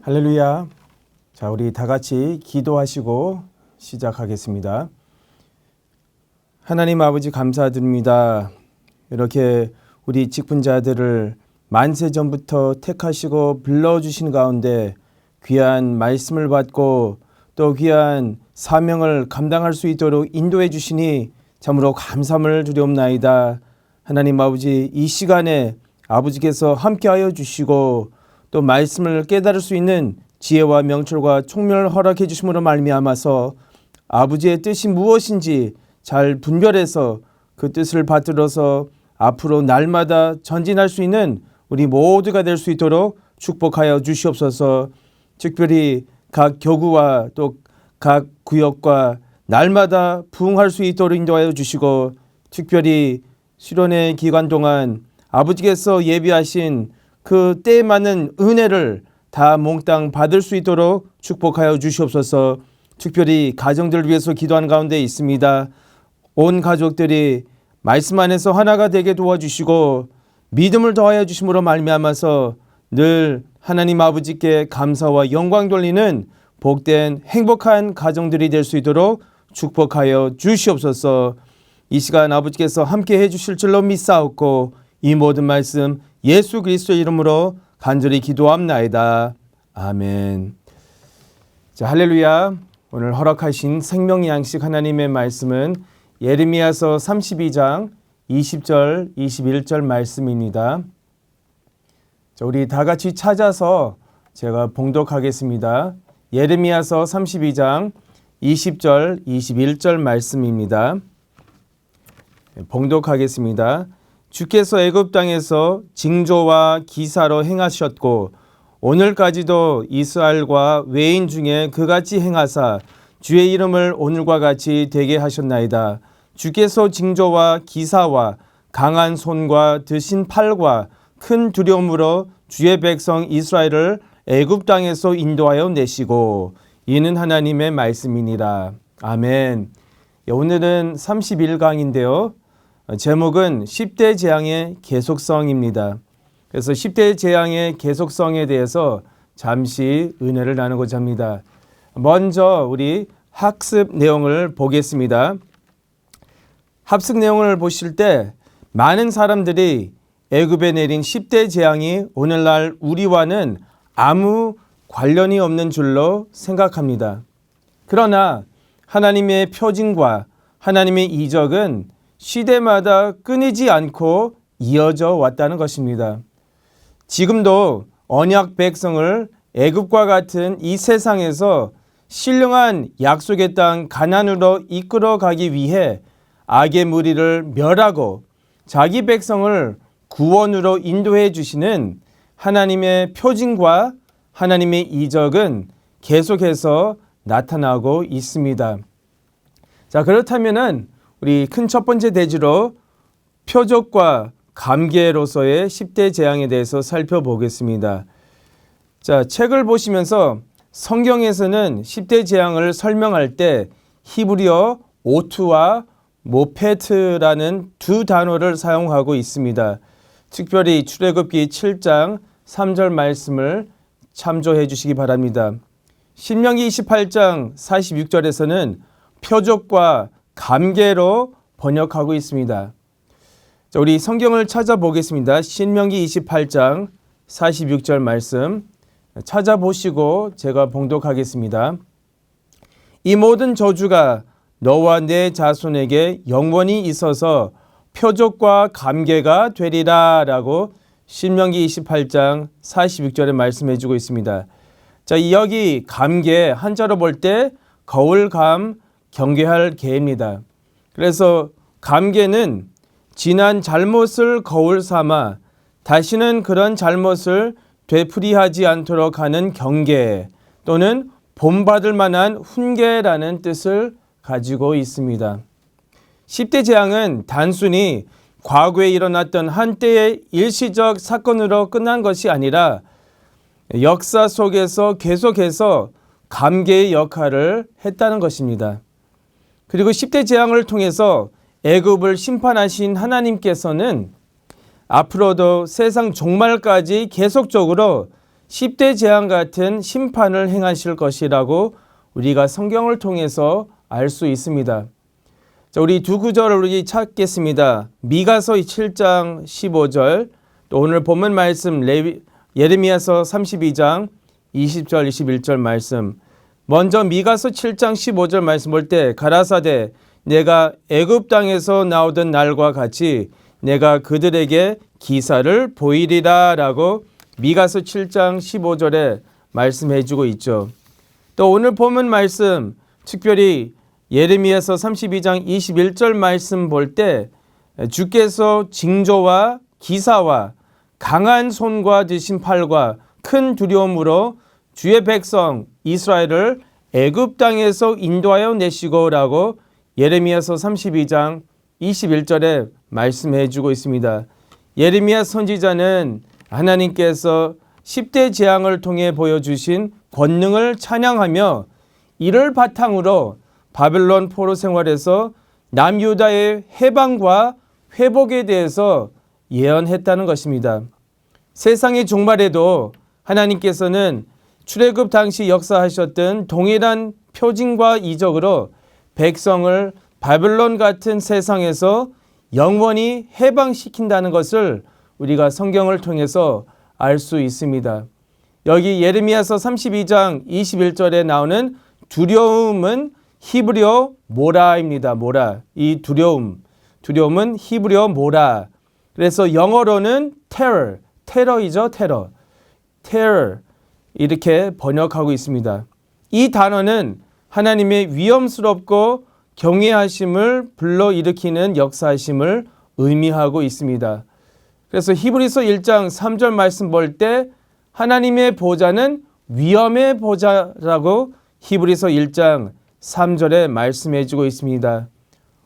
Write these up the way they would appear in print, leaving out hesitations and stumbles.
할렐루야. 자, 우리 다 같이 기도하시고 시작하겠습니다. 하나님 아버지 감사드립니다. 이렇게 우리 직분자들을 만세 전부터 택하시고 불러주신 가운데 귀한 말씀을 받고 또 귀한 사명을 감당할 수 있도록 인도해 주시니 참으로 감사함을 드리옵나이다. 하나님 아버지, 이 시간에 아버지께서 함께하여 주시고 또 말씀을 깨달을 수 있는 지혜와 명철과 총명을 허락해 주심으로 말미암아서 아버지의 뜻이 무엇인지 잘 분별해서 그 뜻을 받들어서 앞으로 날마다 전진할 수 있는 우리 모두가 될 수 있도록 축복하여 주시옵소서. 특별히 각 교구와 또 각 구역과 날마다 부흥할 수 있도록 인도하여 주시고, 특별히 수련회 기간 동안 아버지께서 예비하신 그 때에 맞는 은혜를 다 몽땅 받을 수 있도록 축복하여 주시옵소서. 특별히 가정들을 위해서 기도하는 가운데 있습니다. 온 가족들이 말씀 안에서 하나가 되게 도와주시고 믿음을 더하여 주심으로 말미암아서 늘 하나님 아버지께 감사와 영광 돌리는 복된 행복한 가정들이 될 수 있도록 축복하여 주시옵소서. 이 시간 아버지께서 함께 해주실 줄로 믿사옵고 이 모든 말씀 예수 그리스도의 이름으로 간절히 기도합나이다. 아멘. 자, 할렐루야. 오늘 허락하신 생명 양식 하나님의 말씀은 예레미야서 32장 20절 21절 말씀입니다. 자, 우리 다 같이 찾아서 제가 봉독하겠습니다. 예레미야서 32장 20절 21절 말씀입니다. 봉독하겠습니다. 주께서 애굽 땅에서 징조와 기사로 행하셨고 오늘까지도 이스라엘과 외인 중에 그같이 행하사 주의 이름을 오늘과 같이 되게 하셨나이다. 주께서 징조와 기사와 강한 손과 드신 팔과 큰 두려움으로 주의 백성 이스라엘을 애굽 땅에서 인도하여 내시고 이는 하나님의 말씀이니라. 아멘. 오늘은 31강인데요. 제목은 10대 재앙의 계속성입니다. 그래서 10대 재앙의 계속성에 대해서 잠시 은혜를 나누고자 합니다. 먼저 우리 학습 내용을 보겠습니다. 학습 내용을 보실 때 많은 사람들이 애굽에 내린 10대 재앙이 오늘날 우리와는 아무 관련이 없는 줄로 생각합니다. 그러나 하나님의 표징과 하나님의 이적은 시대마다 끊이지 않고 이어져 왔다는 것입니다. 지금도 언약 백성을 애굽과 같은 이 세상에서 신령한 약속의 땅 가나안으로 이끌어가기 위해 악의 무리를 멸하고 자기 백성을 구원으로 인도해 주시는 하나님의 표징과 하나님의 이적은 계속해서 나타나고 있습니다. 자, 그렇다면은 우리 큰 첫 번째 대지로 표적과 감개로서의 10대 재앙에 대해서 살펴보겠습니다. 자, 책을 보시면서 성경에서는 10대 재앙을 설명할 때 히브리어 오투와 모페트라는 두 단어를 사용하고 있습니다. 특별히 출애굽기 7장 3절 말씀을 참조해 주시기 바랍니다. 신명기 28장 46절에서는 표적과 감개로 번역하고 있습니다. 자, 우리 성경을 찾아보겠습니다. 신명기 28장 46절 말씀 찾아보시고 제가 봉독하겠습니다. 이 모든 저주가 너와 내 자손에게 영원히 있어서 표적과 감개가 되리라 라고 신명기 28장 46절에 말씀해 주고 있습니다. 자, 여기 감개 한자로 볼 때 거울감, 경계할 개입니다. 그래서 감개는 지난 잘못을 거울 삼아 다시는 그런 잘못을 되풀이하지 않도록 하는 경계 또는 본받을 만한 훈계라는 뜻을 가지고 있습니다. 10대 재앙은 단순히 과거에 일어났던 한때의 일시적 사건으로 끝난 것이 아니라 역사 속에서 계속해서 감개의 역할을 했다는 것입니다. 그리고 10대 재앙을 통해서 애굽을 심판하신 하나님께서는 앞으로도 세상 종말까지 계속적으로 10대 재앙 같은 심판을 행하실 것이라고 우리가 성경을 통해서 알 수 있습니다. 자, 우리 두 구절을 우리 찾겠습니다. 미가서 7장 15절, 또 오늘 본문 말씀 예레미야서 32장 20절 21절 말씀. 먼저 미가서 7장 15절 말씀 볼 때 가라사대 내가 애굽 땅에서 나오던 날과 같이 내가 그들에게 기사를 보이리라 라고 미가서 7장 15절에 말씀해 주고 있죠. 또 오늘 본문 말씀 특별히 예레미야서 32장 21절 말씀 볼 때 주께서 징조와 기사와 강한 손과 드신 팔과 큰 두려움으로 주의 백성 이스라엘을 애굽 땅에서 인도하여 내시고라고 예레미야서 32장 21절에 말씀해 주고 있습니다. 예레미야 선지자는 하나님께서 10대 재앙을 통해 보여주신 권능을 찬양하며 이를 바탕으로 바벨론 포로 생활에서 남유다의 해방과 회복에 대해서 예언했다는 것입니다. 세상의 종말에도 하나님께서는 출애굽 당시 역사하셨던 동일한 표징과 이적으로 백성을 바벨론 같은 세상에서 영원히 해방시킨다는 것을 우리가 성경을 통해서 알 수 있습니다. 여기 예레미야서 32장 21절에 나오는 두려움은 히브리어 모라입니다. 모라. 이 두려움은 히브리어 모라. 그래서 영어로는 테러이죠. 테러. 이렇게 번역하고 있습니다. 이 단어는 하나님의 위험스럽고 경외하심을 불러일으키는 역사하심을 의미하고 있습니다. 그래서 히브리서 1장 3절 말씀 볼 때 하나님의 보좌는 위엄의 보좌라고 히브리서 1장 3절에 말씀해 주고 있습니다.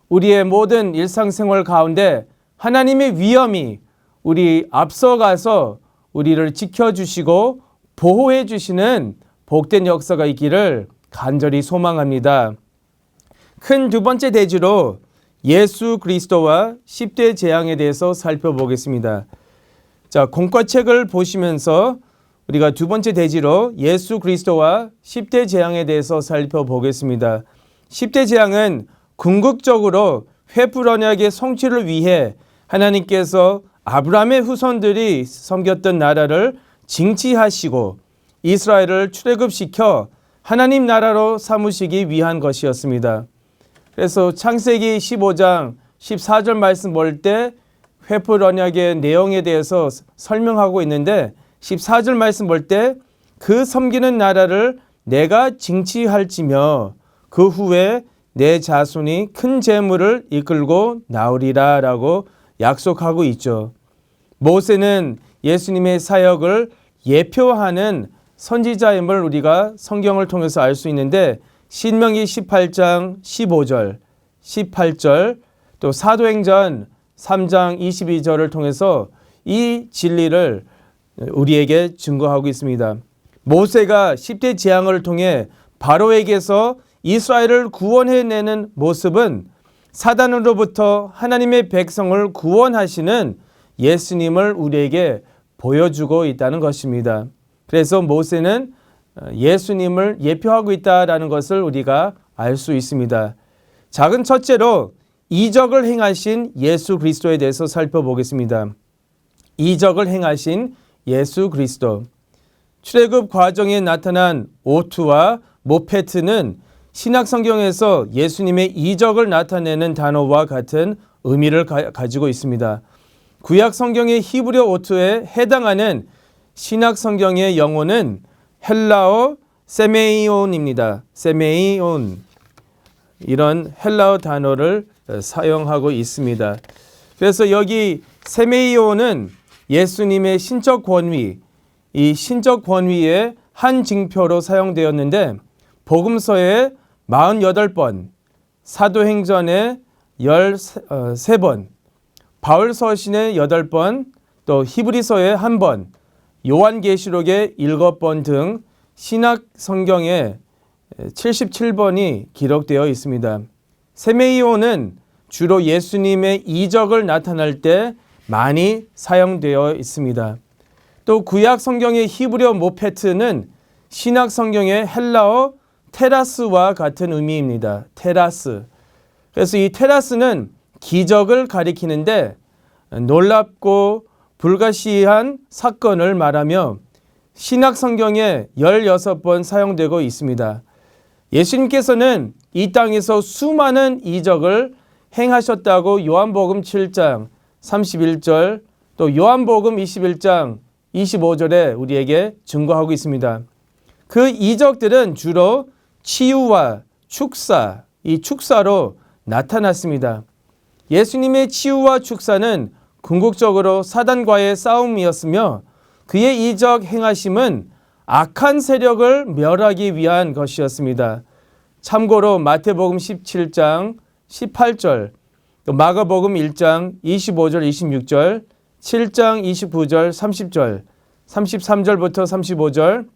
우리의 모든 일상생활 가운데 하나님의 위엄이 우리 앞서가서 우리를 지켜주시고 보호해 주시는 복된 역사가 있기를 간절히 소망합니다. 큰 두 번째 대지로 예수 그리스도와 10대 재앙에 대해서 살펴보겠습니다. 자, 공과책을 보시면서 우리가 두 번째 대지로 예수 그리스도와 10대 재앙에 대해서 살펴보겠습니다. 10대 재앙은 궁극적으로 횃불 언약의 성취를 위해 하나님께서 아브라함의 후손들이 섬겼던 나라를 징치하시고 이스라엘을 출애굽시켜 하나님 나라로 삼으시기 위한 것이었습니다. 그래서 창세기 15장 14절 말씀 볼 때 횃불 언약의 내용에 대해서 설명하고 있는데 14절 말씀 볼 때 그 섬기는 나라를 내가 징치할지며 그 후에 내 자손이 큰 재물을 이끌고 나오리라 라고 약속하고 있죠. 모세는 예수님의 사역을 예표하는 선지자임을 우리가 성경을 통해서 알 수 있는데 신명기 18장 15절, 18절 또 사도행전 3장 22절을 통해서 이 진리를 우리에게 증거하고 있습니다. 모세가 10대 재앙을 통해 바로에게서 이스라엘을 구원해내는 모습은 사단으로부터 하나님의 백성을 구원하시는 예수님을 우리에게 보여주고 있다는 것입니다. 그래서 모세는 예수님을 예표하고 있다는 것을 우리가 알 수 있습니다. 작은 첫째로 이적을 행하신 예수 그리스도에 대해서 살펴보겠습니다. 이적을 행하신 예수 그리스도. 출애굽 과정에 나타난 오투와 모페트는 신약 성경에서 예수님의 이적을 나타내는 단어와 같은 의미를 가지고 있습니다. 구약 성경의 히브리어 오투에 해당하는 신약 성경의 영어는 헬라어 세메이온입니다. 세메이온. 이런 헬라어 단어를 사용하고 있습니다. 그래서 여기 세메이온은 예수님의 신적 권위, 이 신적 권위의 한 징표로 사용되었는데 복음서에 48번, 사도행전에 13번, 바울서신에 8번, 또 히브리서에 1번, 요한계시록에 7번 등 신약 성경에 77번이 기록되어 있습니다. 세메이온은 주로 예수님의 이적을 나타낼 때 많이 사용되어 있습니다. 또 구약 성경의 히브리어 모페트는 신약 성경의 헬라어 테라스와 같은 의미입니다. 테라스. 그래서 이 테라스는 기적을 가리키는데 놀랍고 불가시한 사건을 말하며 신약 성경에 16번 사용되고 있습니다. 예수님께서는 이 땅에서 수많은 이적을 행하셨다고 요한복음 7장 31절 또 요한복음 21장 25절에 우리에게 증거하고 있습니다. 그 이적들은 주로 치유와 축사, 이 축사로 나타났습니다. 예수님의 치유와 축사는 궁극적으로 사단과의 싸움이었으며 그의 이적 행하심은 악한 세력을 멸하기 위한 것이었습니다. 참고로 마태복음 17장 18절, 또 마가복음 1장 25절 26절, 7장 29절 30절, 33절부터 35절,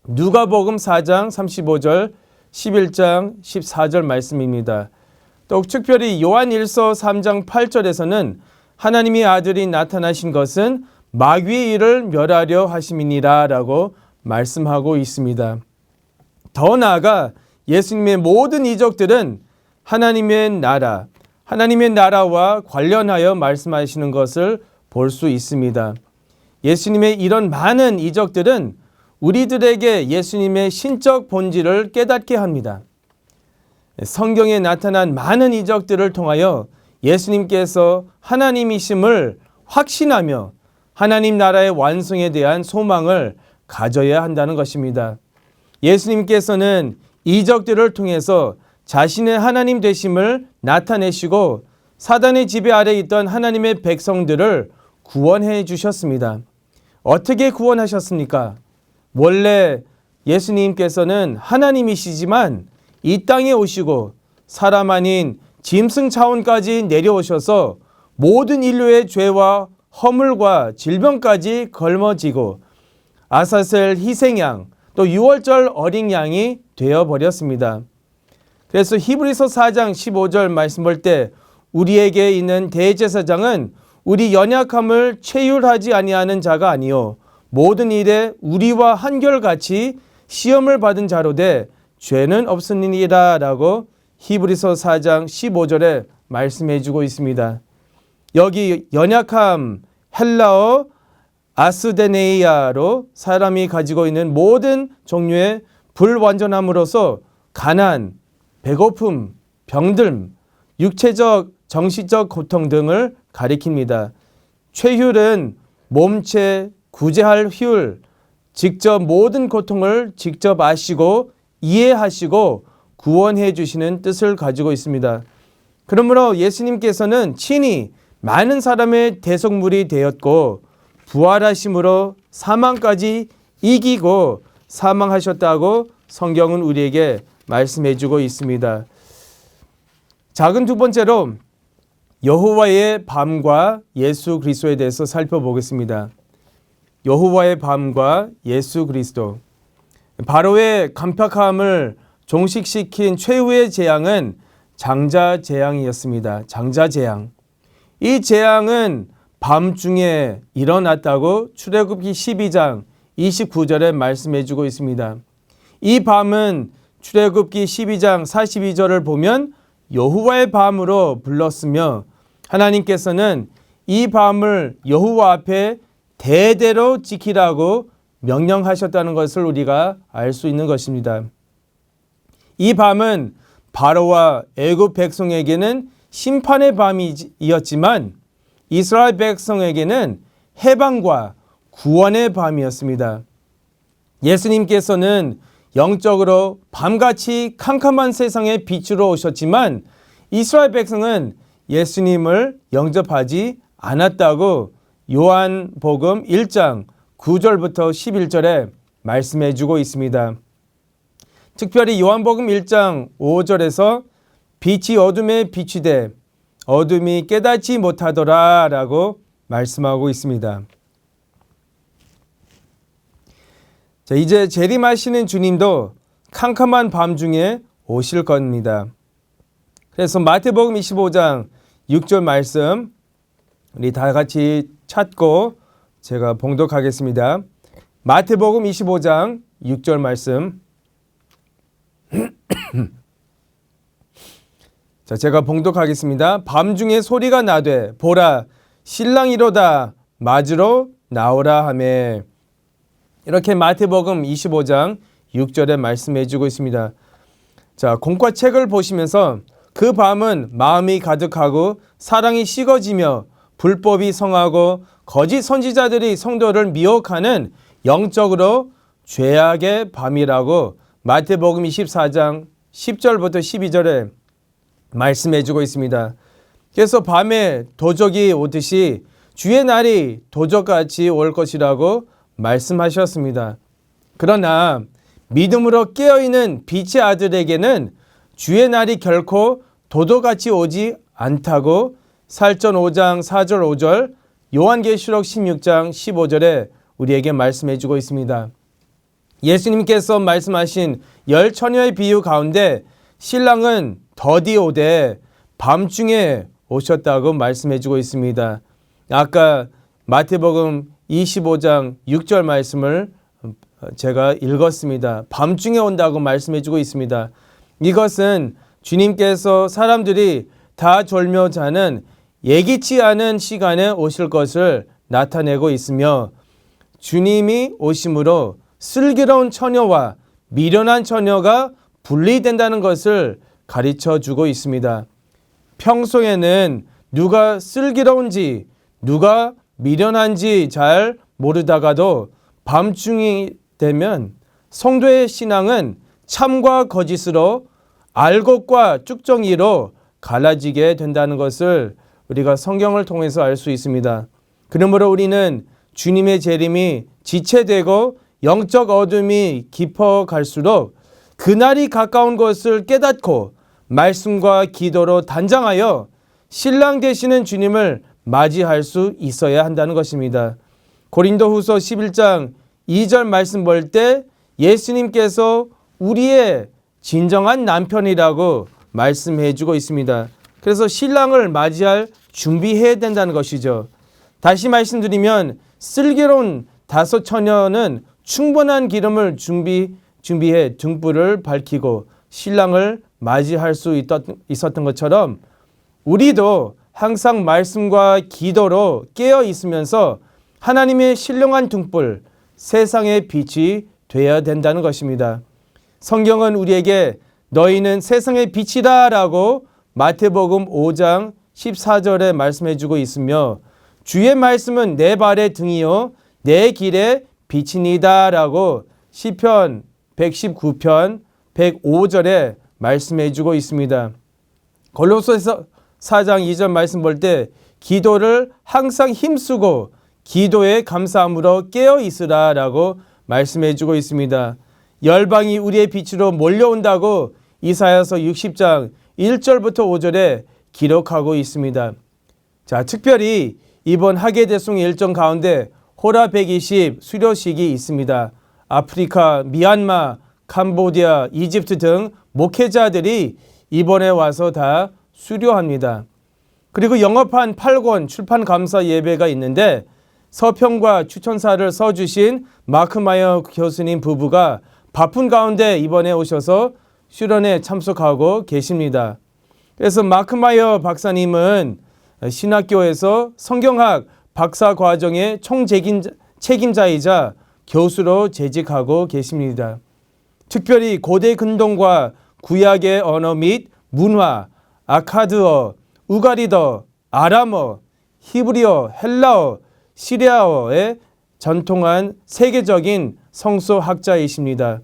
누가복음 4장 35절, 11장 14절 말씀입니다. 또 특별히 요한일서 3장 8절에서는 하나님의 아들이 나타나신 것은 마귀의 일을 멸하려 하심이니라 라고 말씀하고 있습니다. 더 나아가 예수님의 모든 이적들은 하나님의 나라와 관련하여 말씀하시는 것을 볼 수 있습니다. 예수님의 이런 많은 이적들은 우리들에게 예수님의 신적 본질을 깨닫게 합니다. 성경에 나타난 많은 이적들을 통하여 예수님께서 하나님이심을 확신하며 하나님 나라의 완성에 대한 소망을 가져야 한다는 것입니다. 예수님께서는 이적들을 통해서 자신의 하나님 되심을 나타내시고 사단의 지배 아래 있던 하나님의 백성들을 구원해 주셨습니다. 어떻게 구원하셨습니까? 원래 예수님께서는 하나님이시지만 이 땅에 오시고 사람 아닌 짐승 차원까지 내려오셔서 모든 인류의 죄와 허물과 질병까지 걸머지고 아사셀 희생양 또 유월절 어린 양이 되어버렸습니다. 그래서 히브리서 4장 15절 말씀 볼 때 우리에게 있는 대제사장은 우리 연약함을 체휼하지 아니하는 자가 아니요 모든 일에 우리와 한결같이 시험을 받은 자로 돼 죄는 없으니라 라고 히브리서 4장 15절에 말씀해 주고 있습니다. 여기 연약함 헬라어 아스데네이아로 사람이 가지고 있는 모든 종류의 불완전함으로써 가난, 배고픔, 병듦, 육체적, 정신적 고통 등을 가리킵니다. 최휼은 몸체, 구제할 휼, 직접 모든 고통을 직접 아시고 이해하시고 구원해 주시는 뜻을 가지고 있습니다. 그러므로 예수님께서는 친히 많은 사람의 대속물이 되었고 부활하심으로 사망까지 이기고 사망하셨다고 성경은 우리에게 말씀해 주고 있습니다. 작은 두 번째로 여호와의 밤과 예수 그리스도에 대해서 살펴보겠습니다. 여호와의 밤과 예수 그리스도. 바로의 간팍함을 종식시킨 최후의 재앙은 장자재앙이었습니다. 장자재앙. 이 재앙은 밤중에 일어났다고 출애굽기 12장 29절에 말씀해 주고 있습니다. 이 밤은 출애굽기 12장 42절을 보면 여호와의 밤으로 불렀으며 하나님께서는 이 밤을 여호와 앞에 대대로 지키라고 명령하셨다는 것을 우리가 알 수 있는 것입니다. 이 밤은 바로와 애굽 백성에게는 심판의 밤이었지만 이스라엘 백성에게는 해방과 구원의 밤이었습니다. 예수님께서는 영적으로 밤같이 캄캄한 세상의 빛으로 오셨지만 이스라엘 백성은 예수님을 영접하지 않았다고 요한복음 1장 9절부터 11절에 말씀해 주고 있습니다. 특별히 요한복음 1장 5절에서 빛이 어둠에 비추되 어둠이 깨닫지 못하더라 라고 말씀하고 있습니다. 자, 이제 재림하시는 주님도 캄캄한 밤 중에 오실 겁니다. 그래서 마태복음 25장 6절 말씀 우리 다 같이 찾고 제가 봉독하겠습니다. 마태복음 25장 6절 말씀. 자, 제가 봉독하겠습니다. 밤중에 소리가 나되 보라 신랑이로다 맞으러 나오라 하매. 이렇게 마태복음 25장 6절에 말씀해 주고 있습니다. 자, 공과책을 보시면서 그 밤은 마음이 가득하고 사랑이 식어지며 불법이 성하고 거짓 선지자들이 성도를 미혹하는 영적으로 죄악의 밤이라고 마태복음 24장 10절부터 12절에 말씀해 주고 있습니다. 그래서 밤에 도적이 오듯이 주의 날이 도적같이 올 것이라고 말씀하셨습니다. 그러나 믿음으로 깨어있는 빛의 아들에게는 주의 날이 결코 도둑같이 오지 않다고 살전 5장 4절 5절 요한계시록 16장 15절에 우리에게 말씀해 주고 있습니다. 예수님께서 말씀하신 열 처녀의 비유 가운데 신랑은 더디 오되 밤중에 오셨다고 말씀해 주고 있습니다. 아까 마태복음 25장 6절 말씀을 제가 읽었습니다. 밤중에 온다고 말씀해 주고 있습니다. 이것은 주님께서 사람들이 다 졸며 자는 예기치 않은 시간에 오실 것을 나타내고 있으며 주님이 오심으로 슬기로운 처녀와 미련한 처녀가 분리된다는 것을 가르쳐 주고 있습니다. 평소에는 누가 슬기로운지 누가 미련한지 잘 모르다가도 밤중이 되면 성도의 신앙은 참과 거짓으로 알곡과 쭉정이로 갈라지게 된다는 것을 우리가 성경을 통해서 알 수 있습니다. 그러므로 우리는 주님의 재림이 지체되고 영적 어둠이 깊어갈수록 그날이 가까운 것을 깨닫고 말씀과 기도로 단장하여 신랑 되시는 주님을 맞이할 수 있어야 한다는 것입니다. 고린도후서 11장 2절 말씀 볼 때 예수님께서 우리의 진정한 남편이라고 말씀해 주고 있습니다. 그래서 신랑을 맞이할 준비해야 된다는 것이죠. 다시 말씀드리면 슬기로운 다섯 처녀는 충분한 기름을 준비해 등불을 밝히고 신랑을 맞이할 수 있었던 것처럼 우리도 항상 말씀과 기도로 깨어 있으면서 하나님의 신령한 등불, 세상의 빛이 되어야 된다는 것입니다. 성경은 우리에게 너희는 세상의 빛이다 라고 마태복음 5장 14절에 말씀해 주고 있으며 주의 말씀은 내 발의 등이요 내 길의 빛이니다 라고 시편 119편 105절에 말씀해 주고 있습니다. 골로새서 4장 2절 말씀 볼 때 기도를 항상 힘쓰고 기도에 감사함으로 깨어 있으라 라고 말씀해 주고 있습니다. 열방이 우리의 빛으로 몰려온다고 이사야서 60장 1절부터 5절에 기록하고 있습니다. 자, 특별히 이번 하계대송 일정 가운데 호라 120 수료식이 있습니다. 아프리카, 미얀마, 캄보디아, 이집트 등 목회자들이 이번에 와서 다 수료합니다. 그리고 영업한 8권 출판 감사 예배가 있는데 서평과 추천사를 써주신 마크 마이어 교수님 부부가 바쁜 가운데 이번에 오셔서 수련회 참석하고 계십니다. 그래서 마크 마이어 박사님은 신학교에서 성경학 박사 과정의 총책임자이자 교수로 재직하고 계십니다. 특별히 고대 근동과 구약의 언어 및 문화, 아카드어, 우가리더, 아람어, 히브리어, 헬라어, 시리아어의 전통한 세계적인 성서학자이십니다.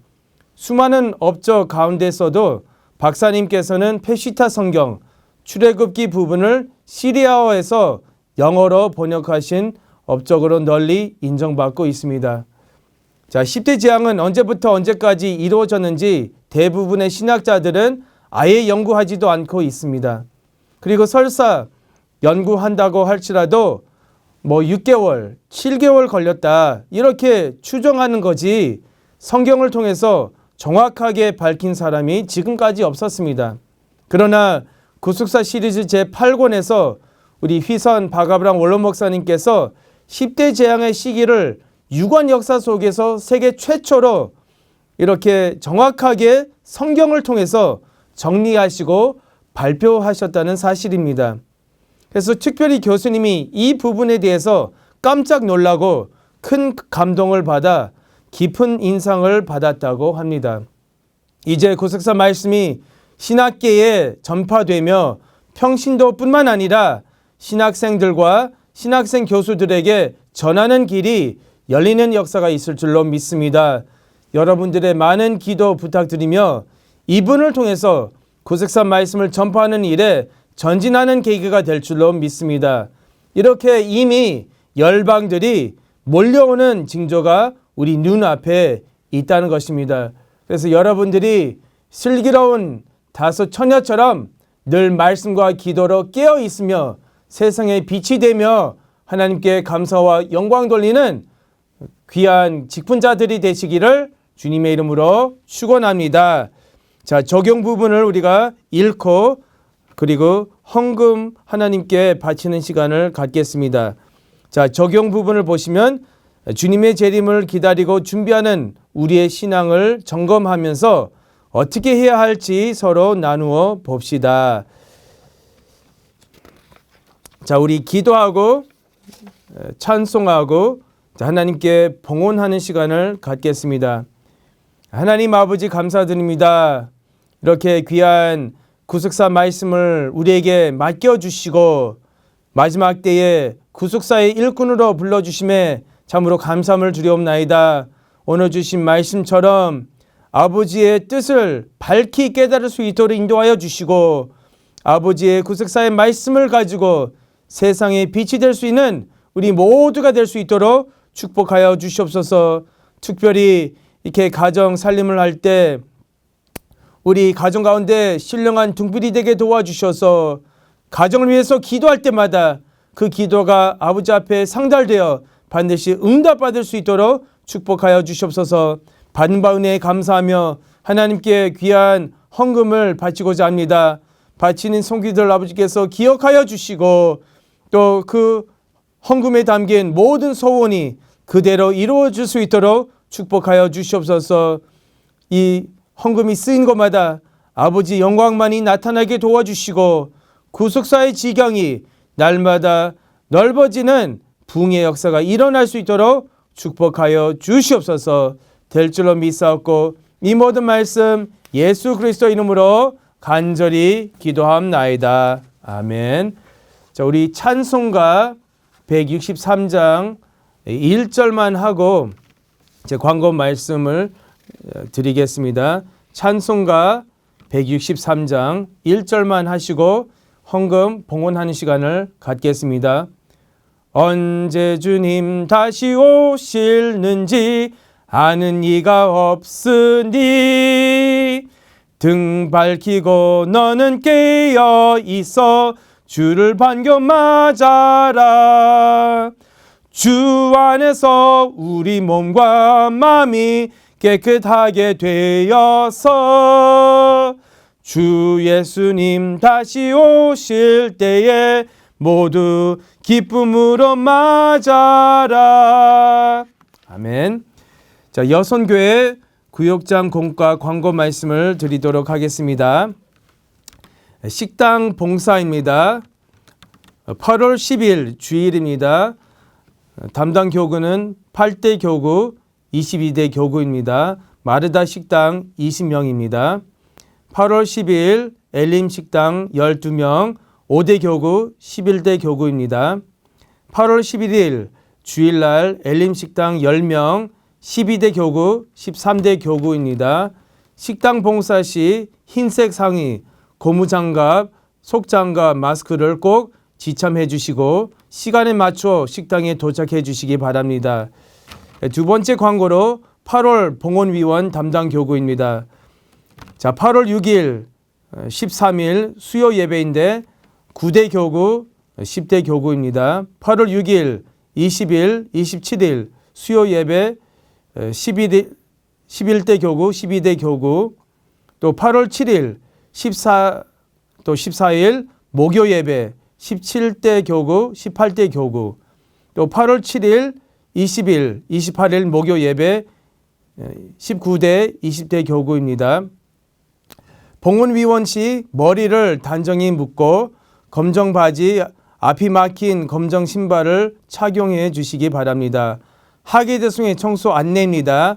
수많은 업적 가운데서도 박사님께서는 페시타 성경, 출애굽기 부분을 시리아어에서 영어로 번역하신 업적으로 널리 인정받고 있습니다. 자, 10대 재앙은 언제부터 언제까지 이루어졌는지 대부분의 신학자들은 아예 연구하지도 않고 있습니다. 그리고 설사 연구한다고 할지라도 6개월, 7개월 걸렸다 이렇게 추정하는 거지 성경을 통해서 정확하게 밝힌 사람이 지금까지 없었습니다. 그러나 구속사 시리즈 제8권에서 우리 휘선 박아브람 원로 목사님께서 10대 재앙의 시기를 유관 역사 속에서 세계 최초로 이렇게 정확하게 성경을 통해서 정리하시고 발표하셨다는 사실입니다. 그래서 특별히 교수님이 이 부분에 대해서 깜짝 놀라고 큰 감동을 받아 깊은 인상을 받았다고 합니다. 이제 구속사 말씀이 신학계에 전파되며 평신도뿐만 아니라 신학생들과 신학생 교수들에게 전하는 길이 열리는 역사가 있을 줄로 믿습니다. 여러분들의 많은 기도 부탁드리며 이분을 통해서 구속사 말씀을 전파하는 일에 전진하는 계기가 될 줄로 믿습니다. 이렇게 이미 열방들이 몰려오는 징조가 우리 눈앞에 있다는 것입니다. 그래서 여러분들이 슬기로운 다섯 처녀처럼 늘 말씀과 기도로 깨어 있으며 세상에 빛이 되며 하나님께 감사와 영광 돌리는 귀한 직분자들이 되시기를 주님의 이름으로 축원합니다. 자, 적용 부분을 우리가 읽고 그리고 헌금 하나님께 바치는 시간을 갖겠습니다. 자, 적용 부분을 보시면 주님의 재림을 기다리고 준비하는 우리의 신앙을 점검하면서 어떻게 해야 할지 서로 나누어 봅시다. 자, 우리 기도하고 찬송하고 하나님께 봉헌하는 시간을 갖겠습니다. 하나님 아버지 감사드립니다. 이렇게 귀한 구속사 말씀을 우리에게 맡겨주시고 마지막 때에 구속사의 일꾼으로 불러주심에 참으로 감사함을 드리옵나이다. 오늘 주신 말씀처럼 아버지의 뜻을 밝히 깨달을 수 있도록 인도하여 주시고 아버지의 구속사의 말씀을 가지고 세상에 빛이 될 수 있는 우리 모두가 될 수 있도록 축복하여 주시옵소서. 특별히 이렇게 가정 살림을 할 때 우리 가정 가운데 신령한 등불이 되게 도와주셔서 가정을 위해서 기도할 때마다 그 기도가 아버지 앞에 상달되어 반드시 응답받을 수 있도록 축복하여 주시옵소서. 받은 바 은혜에 감사하며 하나님께 귀한 헌금을 바치고자 합니다. 바치는 손길들 아버지께서 기억하여 주시고 또 그 헌금에 담긴 모든 소원이 그대로 이루어질 수 있도록 축복하여 주시옵소서. 이 헌금이 쓰인 곳마다 아버지 영광만이 나타나게 도와주시고 구속사의 지경이 날마다 넓어지는 부흥의 역사가 일어날 수 있도록 축복하여 주시옵소서. 될 줄로 믿사옵고 이 모든 말씀 예수 그리스도 이름으로 간절히 기도함나이다. 아멘. 자, 우리 찬송가 163장 1절만 하고 제 광고 말씀을 드리겠습니다. 찬송가 163장 1절만 하시고 헌금 봉헌하는 시간을 갖겠습니다. 언제 주님 다시 오실는지 아는 이가 없으니 등 밝히고 너는 깨어 있어 주를 반겨 맞아라. 주 안에서 우리 몸과 마음이 깨끗하게 되어서 주 예수님 다시 오실 때에 모두 기쁨으로 맞아라. 아멘. 자, 여선교회 구역장 공과 광고 말씀을 드리도록 하겠습니다. 식당 봉사입니다. 8월 10일 주일입니다. 담당 교구는 8대 교구, 22대 교구입니다. 마르다 식당 20명입니다. 8월 10일 엘림 식당 12명, 5대 교구, 11대 교구입니다. 8월 11일 주일날 엘림 식당 10명, 12대 교구, 13대 교구입니다. 식당 봉사 시 흰색 상의, 고무장갑, 속장갑, 마스크를 꼭 지참해 주시고 시간에 맞춰 식당에 도착해 주시기 바랍니다. 두 번째 광고로 8월 봉헌위원 담당 교구입니다. 자, 8월 6일, 13일 수요 예배인데 9대 교구, 10대 교구입니다. 8월 6일, 20일, 27일 수요 예배 11대 교구, 12대 교구, 또 8월 7일, 14일 목요 예배 17대 교구, 18대 교구, 또 8월 7일, 20일, 28일 목요 예배 19대, 20대 교구입니다. 봉헌위원 시 머리를 단정히 묶고 검정 바지, 앞이 막힌 검정 신발을 착용해 주시기 바랍니다. 하계대송회 청소 안내입니다.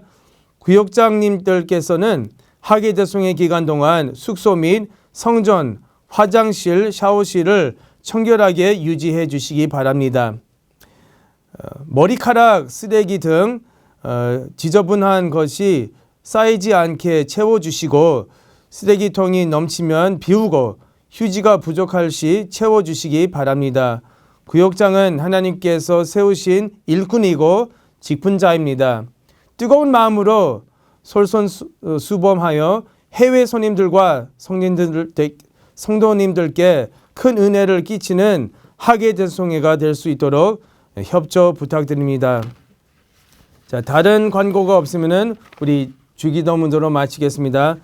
구역장님들께서는 하계대송회 기간 동안 숙소 및 성전, 화장실, 샤워실을 청결하게 유지해 주시기 바랍니다. 머리카락, 쓰레기 등 지저분한 것이 쌓이지 않게 채워주시고 쓰레기통이 넘치면 비우고 휴지가 부족할 시 채워주시기 바랍니다. 구역장은 하나님께서 세우신 일꾼이고 직분자입니다. 뜨거운 마음으로 솔선수범하여 해외 손님들과 성도님들께 큰 은혜를 끼치는 하계대송회가 될 수 있도록 협조 부탁드립니다. 자, 다른 광고가 없으면은 우리 주기도문으로 마치겠습니다.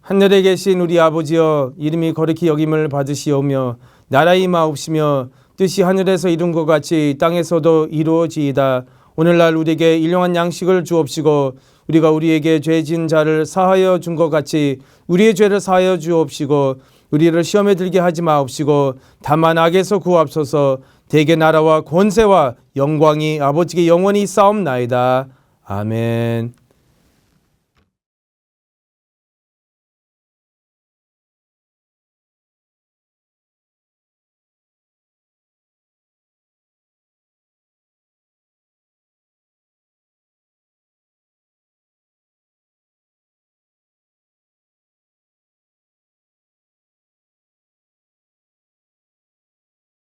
하늘에 계신 우리 아버지여, 이름이 거룩히 여김을 받으시오며 나라의 임하옵시며 뜻이 하늘에서 이룬 것 같이 땅에서도 이루어지이다. 오늘날 우리에게 일용할 양식을 주옵시고 우리가 우리에게 죄진 자를 사하여 준 것 같이 우리의 죄를 사하여 주옵시고 우리를 시험에 들게 하지 마옵시고 다만 악에서 구하옵소서. 대개 나라와 권세와 영광이 아버지께 영원히 싸움나이다. 아멘.